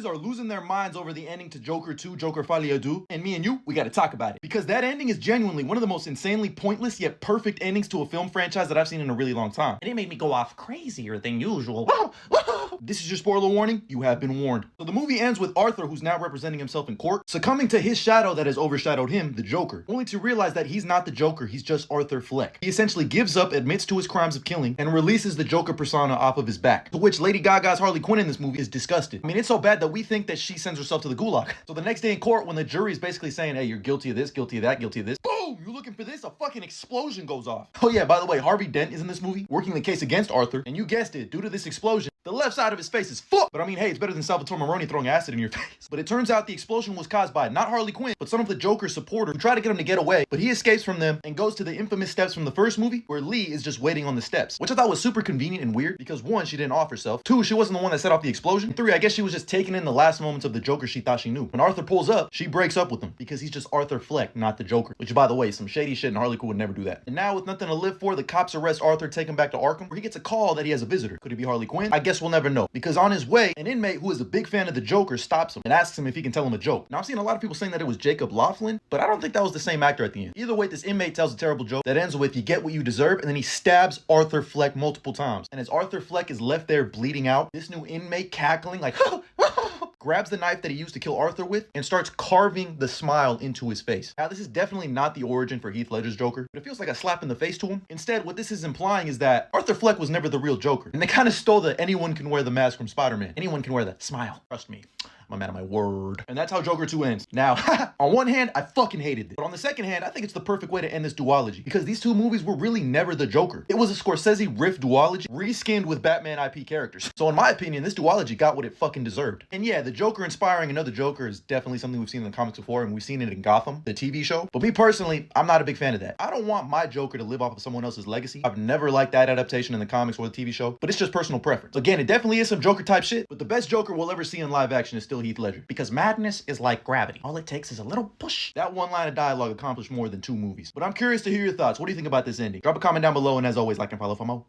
audiences are losing their minds over the ending to Joker 2, Joker Folie à Deux, and me and you, we gotta talk about it. Because that ending is genuinely one of the most insanely pointless yet perfect endings to a film franchise that I've seen in a really long time. And it made me go off crazier than usual. This is your spoiler warning. You have been warned. So the movie ends with Arthur, who's now representing himself in court, succumbing to his shadow that has overshadowed him, the Joker, only to realize that he's not the Joker, he's just Arthur Fleck. He essentially gives up, admits to his crimes of killing, and releases the Joker persona off of his back, to which Lady Gaga's Harley Quinn in this movie is disgusted. I mean, it's so bad that we think that she sends herself to the gulag. So the next day in court, when the jury is basically saying, hey, you're guilty of this, guilty of that, guilty of this, boom, you looking for this? A fucking explosion goes off. Oh yeah, by the way, Harvey Dent is in this movie, working the case against Arthur, and you guessed it, due to this explosion, the left side of his face is fucked. But I mean, hey, it's better than Salvatore Maroni throwing acid in your face. But it turns out the explosion was caused by not Harley Quinn, but some of the Joker's supporters who try to get him to get away. But he escapes from them and goes to the infamous steps from the first movie, where Lee is just waiting on the steps. Which I thought was super convenient and weird, because one, she didn't off herself. Two, she wasn't the one that set off the explosion. And three, I guess she was just taking in the last moments of the Joker she thought she knew. When Arthur pulls up, she breaks up with him, because he's just Arthur Fleck, not the Joker. Which, by the way, some shady shit, and Harley Quinn would never do that. And now, with nothing to live for, the cops arrest Arthur, take him back to Arkham, where he gets a call that he has a visitor. Could it be Harley Quinn? I guess we'll never know. Because on his way, an inmate who is a big fan of the Joker stops him and asks him if he can tell him a joke. Now, I've seen a lot of people saying that it was Jacob Laughlin, but I don't think that was the same actor at the end. Either way, this inmate tells a terrible joke that ends with, you get what you deserve, and then he stabs Arthur Fleck multiple times. And as Arthur Fleck is left there bleeding out, this new inmate cackling like, grabs the knife that he used to kill Arthur with and starts carving the smile into his face. Now, this is definitely not the origin for Heath Ledger's Joker, but it feels like a slap in the face to him. Instead, what this is implying is that Arthur Fleck was never the real Joker. And they kind of stole the anyone can wear the mask from Spider-Man. Anyone can wear the smile. Trust me. I'm a man of my word. And that's how Joker 2 ends. Now, on one hand, I fucking hated it. But on the second hand, I think it's the perfect way to end this duology. Because these two movies were really never the Joker. It was a Scorsese riff duology, reskinned with Batman IP characters. So in my opinion, this duology got what it fucking deserved. And yeah, the Joker inspiring another Joker is definitely something we've seen in the comics before, and we've seen it in Gotham, the TV show. But me personally, I'm not a big fan of that. I don't want my Joker to live off of someone else's legacy. I've never liked that adaptation in the comics or the TV show, but it's just personal preference. Again, it definitely is some Joker type shit, but the best Joker we'll ever see in live action is still Heath Ledger. Because madness is like gravity. All it takes is a little push. That one line of dialogue accomplished more than 2 movies. But I'm curious to hear your thoughts. What do you think about this ending? Drop a comment down below, and as always, like and follow for more.